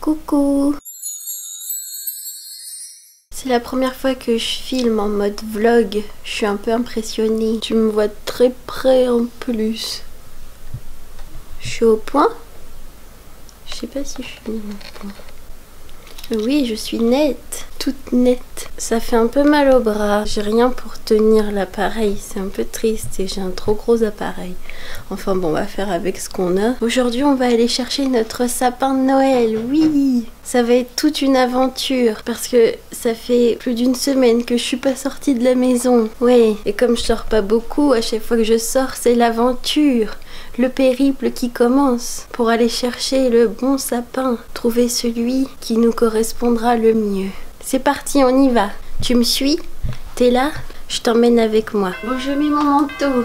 Coucou! C'est la première fois que je filme en mode vlog. Je suis un peu impressionnée. Tu me vois très près en plus. Je suis au point? Je sais pas si je suis au point. Oui, je suis nette, toute nette. Ça fait un peu mal au bras. J'ai rien pour tenir l'appareil. C'est un peu triste et j'ai un trop gros appareil. Enfin bon, on va faire avec ce qu'on a. Aujourd'hui, on va aller chercher notre sapin de Noël. Oui! Ça va être toute une aventure parce que ça fait plus d'une semaine que je suis pas sortie de la maison. Ouais, et comme je sors pas beaucoup, à chaque fois que je sors, c'est l'aventure. Le périple qui commence pour aller chercher le bon sapin, trouver celui qui nous correspondra le mieux. C'est parti, on y va. Tu me suis? T'es là? Je t'emmène avec moi. Bon, je mets mon manteau.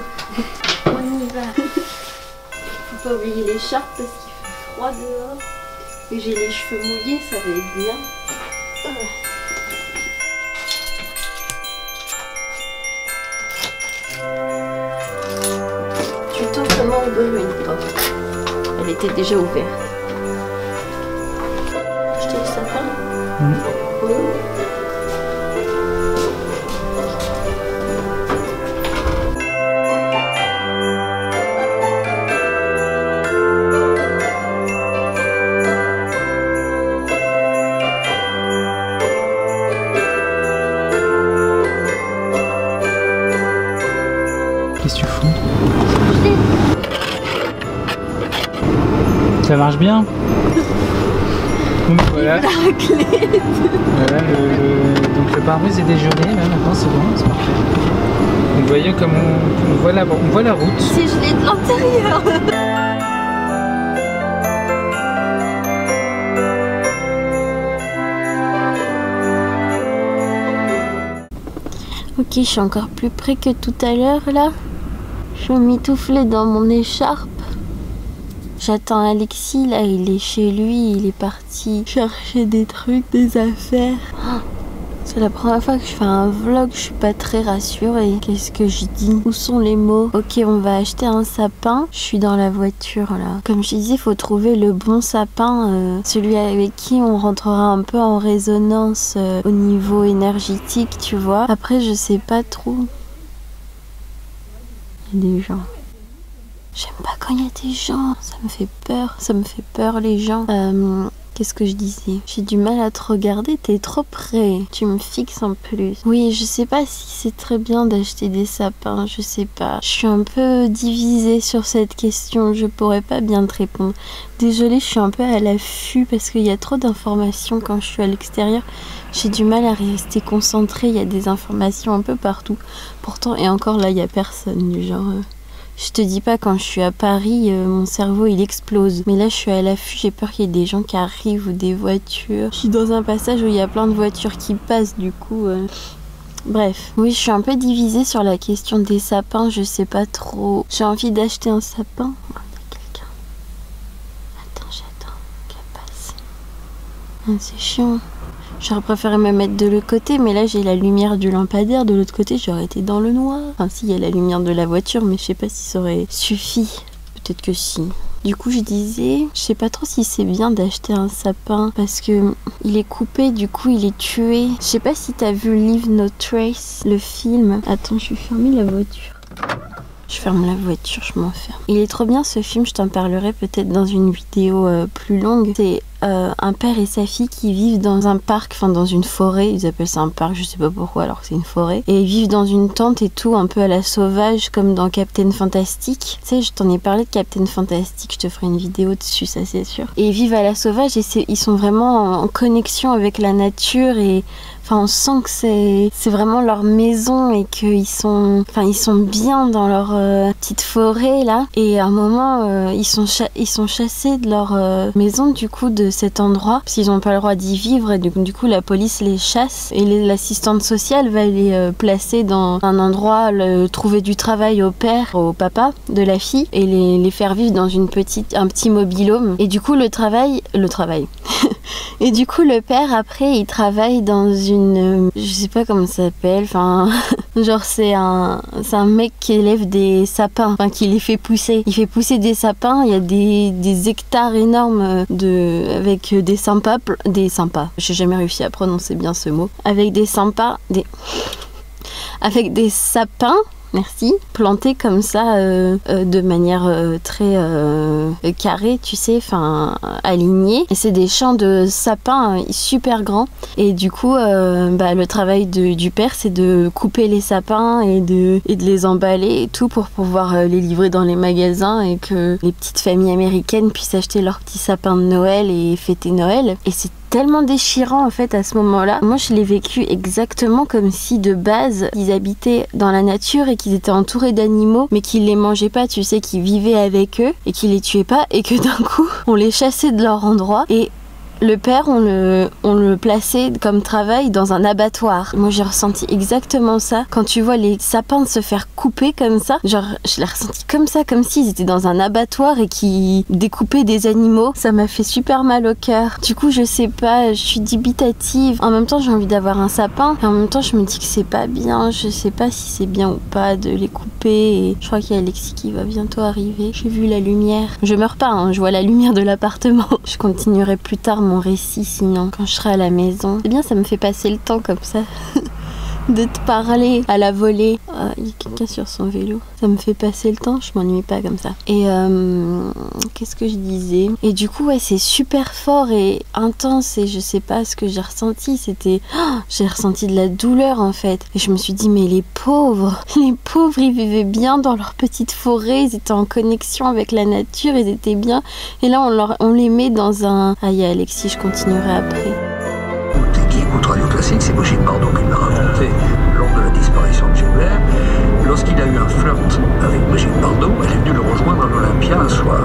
On y va. Faut pas oublier l'écharpe parce qu'il fait froid dehors. Et j'ai les cheveux mouillés, ça va être bien. Tu tournes comment ouvrir une porte? Elle était déjà ouverte. Acheter le sapin? Oui. Qu'est-ce que tu fous? Ça marche bien. Donc voilà. Voilà donc le pare-brise est dégelé, là maintenant c'est bon, c'est parfait. Donc vous voyez comme on voit la route. C'est gelé de l'intérieur. Ok, je suis encore plus près que tout à l'heure là. Je suis mitouflée dans mon écharpe. J'attends Alexis là, il est chez lui, il est parti chercher des trucs, des affaires. Oh, c'est la première fois que je fais un vlog, je suis pas très rassurée. Qu'est-ce que je dis? Où sont les mots? Ok, on va acheter un sapin. Je suis dans la voiture là. Comme je disais, il faut trouver le bon sapin, celui avec qui on rentrera un peu en résonance au niveau énergétique, tu vois. Après, je sais pas trop. Il y a des gens. J'aime pas quand il y a des gens, ça me fait peur les gens. Qu'est-ce que je disais? J'ai du mal à te regarder, t'es trop près, tu me fixes en plus. Oui, je sais pas si c'est très bien d'acheter des sapins, je sais pas. Je suis un peu divisée sur cette question, je pourrais pas bien te répondre. Désolée, je suis un peu à l'affût parce qu'il y a trop d'informations quand je suis à l'extérieur. J'ai du mal à rester concentrée, il y a des informations un peu partout. Pourtant, et encore là, il y a personne du genre... Je te dis pas, quand je suis à Paris, mon cerveau il explose. Mais là je suis à l'affût, j'ai peur qu'il y ait des gens qui arrivent ou des voitures. Je suis dans un passage où il y a plein de voitures qui passent du coup. Bref, oui, je suis un peu divisée sur la question des sapins, je sais pas trop. J'ai envie d'acheter un sapin. Oh, il y a quelqu'un. Attends, j'attends qu'elle passe. Ah, c'est chiant. J'aurais préféré me mettre de l'autre côté, mais là j'ai la lumière du lampadaire. De l'autre côté, j'aurais été dans le noir. Enfin, si, il y a la lumière de la voiture, mais je sais pas si ça aurait suffi. Peut-être que si. Du coup, je disais, je sais pas trop si c'est bien d'acheter un sapin parce que il est coupé, du coup, il est tué. Je sais pas si t'as vu Leave No Trace, le film. Attends, je vais fermer la voiture. Je ferme la voiture, je m'enferme. Il est trop bien ce film, je t'en parlerai peut-être dans une vidéo plus longue. C'est un père et sa fille qui vivent dans un parc, enfin dans une forêt. Ils appellent ça un parc, je sais pas pourquoi alors que c'est une forêt. Et ils vivent dans une tente et tout, un peu à la sauvage, comme dans Captain Fantastic. Tu sais, je t'en ai parlé de Captain Fantastic, je te ferai une vidéo dessus, ça c'est sûr. Et ils vivent à la sauvage et ils sont vraiment en connexion avec la nature et... Enfin, on sent que c'est vraiment leur maison et qu'ils sont, ils sont bien dans leur petite forêt là. Et à un moment, ils sont chassés de leur maison du coup de cet endroit parce qu'ils n'ont pas le droit d'y vivre et du coup la police les chasse et l'assistante sociale va les placer dans un endroit, trouver du travail au père, au papa de la fille et les faire vivre dans un petit mobil-home. Et du coup le travail Et du coup, le père, après, il travaille dans une... je sais pas comment ça s'appelle, enfin... genre, c'est un mec qui élève des sapins, enfin, qui les fait pousser. Il fait pousser des sapins, il y a des hectares énormes avec des sympas... J'ai jamais réussi à prononcer bien ce mot. Avec des sapins... Merci, plantés comme ça de manière très carrée, tu sais, enfin alignée. Et c'est des champs de sapins super grands. Et du coup, le travail du père, c'est de couper les sapins et de les emballer et tout pour pouvoir les livrer dans les magasins et que les petites familles américaines puissent acheter leurs petits sapins de Noël et fêter Noël. Et c'est tellement déchirant en fait à ce moment-là. Moi je l'ai vécu exactement comme si de base ils habitaient dans la nature et qu'ils étaient entourés d'animaux mais qu'ils les mangeaient pas, tu sais, qu'ils vivaient avec eux et qu'ils les tuaient pas et que d'un coup on les chassait de leur endroit. Et le père, on le plaçait comme travail dans un abattoir. Moi, j'ai ressenti exactement ça. Quand tu vois les sapins se faire couper comme ça, genre, je l'ai ressenti comme ça, comme s'ils étaient dans un abattoir et qui découpaient des animaux. Ça m'a fait super mal au cœur. Du coup, je sais pas, je suis dubitative. En même temps, j'ai envie d'avoir un sapin. Et en même temps, je me dis que c'est pas bien. Je sais pas si c'est bien ou pas de les couper. Et je crois qu'il y a Alexis qui va bientôt arriver. J'ai vu la lumière. Je meurs pas, hein, je vois la lumière de l'appartement. Je continuerai plus tard mon récit sinon quand je serai à la maison. C'est bien, ça me fait passer le temps comme ça de te parler à la volée. Il y a quelqu'un sur son vélo. Ça me fait passer le temps, je m'ennuie pas comme ça. Et qu'est-ce que je disais? Et du coup ouais, c'est super fort et intense et je sais pas ce que j'ai ressenti. C'était... j'ai ressenti de la douleur en fait. Et je me suis dit mais les pauvres, ils vivaient bien dans leur petite forêt, ils étaient en connexion avec la nature, ils étaient bien. Et là on les met dans un... Ah, il y a Alexis, je continuerai après. Qui écoute Radio Classique, c'est Brigitte Bardot qui me l'a raconté lors de la disparition de Gilbert. Lorsqu'il a eu un flirt avec Brigitte Bardot, elle est venue le rejoindre à l'Olympia un soir.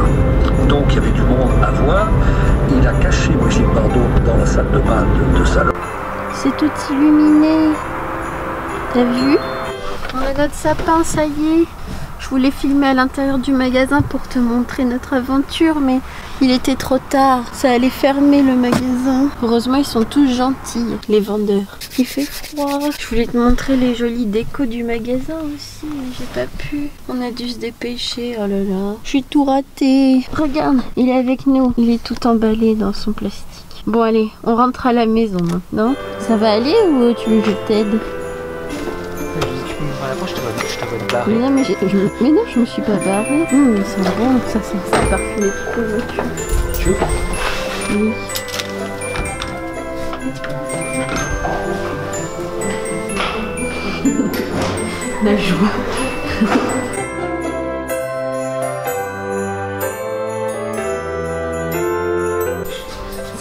Donc il y avait du monde à voir. Il a caché Brigitte Bardot dans la salle de bain de salon. C'est tout illuminé. T'as vu? On a notre sapin, ça y est. Je voulais filmer à l'intérieur du magasin pour te montrer notre aventure, mais il était trop tard. Ça allait fermer le magasin. Heureusement, ils sont tous gentils, les vendeurs. Il fait froid. Je voulais te montrer les jolies décos du magasin aussi, mais j'ai pas pu. On a dû se dépêcher. Oh là là. Je suis tout raté. Regarde, il est avec nous. Il est tout emballé dans son plastique. Bon, allez, on rentre à la maison maintenant. Ça va aller ou tu veux que je t'aide? Mais non, mais non, je me suis pas barrée. Ils sont bons, ça parfumé trop voiture. Tu veux? Oui. La joie.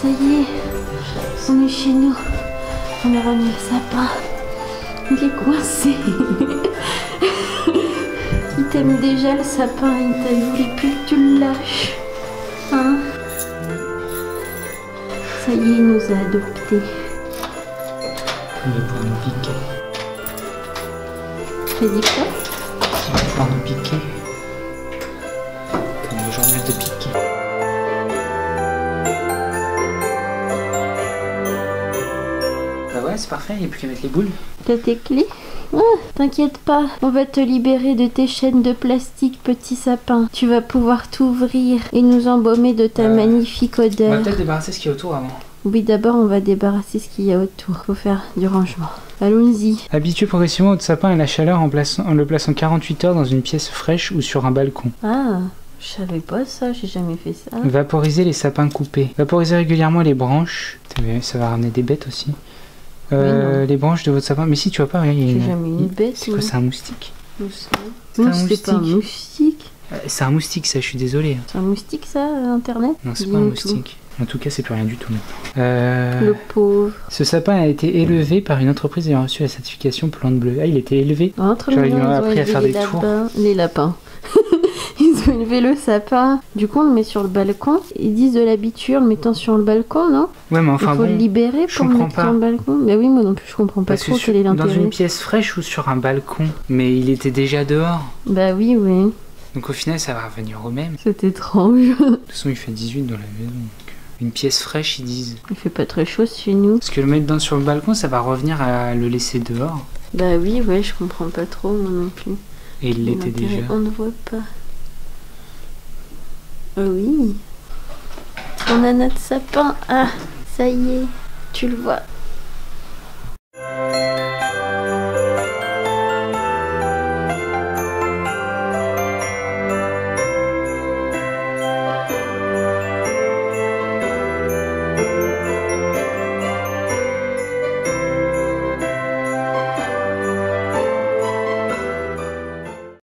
Ça y est, on est chez nous. On a remis le sapin. Il est coincé. Il t'aime déjà le sapin, il voulait plus que tu le lâches. Hein? Ça y est, il nous a adoptés. Il va pouvoir nous piquer. T'as dit quoi? Il va pouvoir nous piquer. Comme le journal de Piqué. Bah ouais, c'est parfait, il n'y a plus qu'à mettre les boules. T'as tes clés? T'inquiète pas, on va te libérer de tes chaînes de plastique, petit sapin. Tu vas pouvoir t'ouvrir et nous embaumer de ta magnifique odeur. On va peut-être débarrasser ce qu'il y a autour avant. Oui, d'abord on va débarrasser ce qu'il y a autour. Faut faire du rangement. Allons-y. Habituez progressivement votre sapin à la chaleur en le plaçant 48 heures dans une pièce fraîche ou sur un balcon. Ah, je savais pas ça, j'ai jamais fait ça. Vaporisez les sapins coupés. Vaporisez régulièrement les branches. Ça va ramener des bêtes aussi. Les branches de votre sapin. Mais si tu vois pas, regarde, j'ai jamais une bête. C'est quoi, c'est un moustique? C'est pas un moustique. C'est un moustique, ça, je suis désolé. C'est un moustique, ça, Internet? Non, c'est pas un moustique. En tout cas, c'est plus rien du tout maintenant. Le pauvre. Ce sapin a été élevé par une entreprise ayant reçu la certification plante bleue. Ah, il était élevé. Entre ils ont appris à faire des tours. Les lapins. Ils ont élevé le sapin. Du coup, on le met sur le balcon. Ils disent de l'habitude en le mettant sur le balcon, non? Ouais, mais enfin il faut le libérer pour le mettre sur le balcon. Mais oui, moi non plus, je comprends pas trop quel est l'intérêt. Dans une pièce fraîche ou sur un balcon? Mais il était déjà dehors. Bah oui, oui. Donc au final, ça va revenir au même. C'est étrange. De toute façon, il fait 18 dans la maison. Une pièce fraîche, ils disent. Il fait pas très chaud chez nous. Parce que le mettre sur le balcon, ça va revenir à le laisser dehors. Bah oui, ouais, je comprends pas trop moi non plus. Et il l'était déjà. On ne voit pas. Oh oui. On a notre sapin. Ah, ça y est, tu le vois.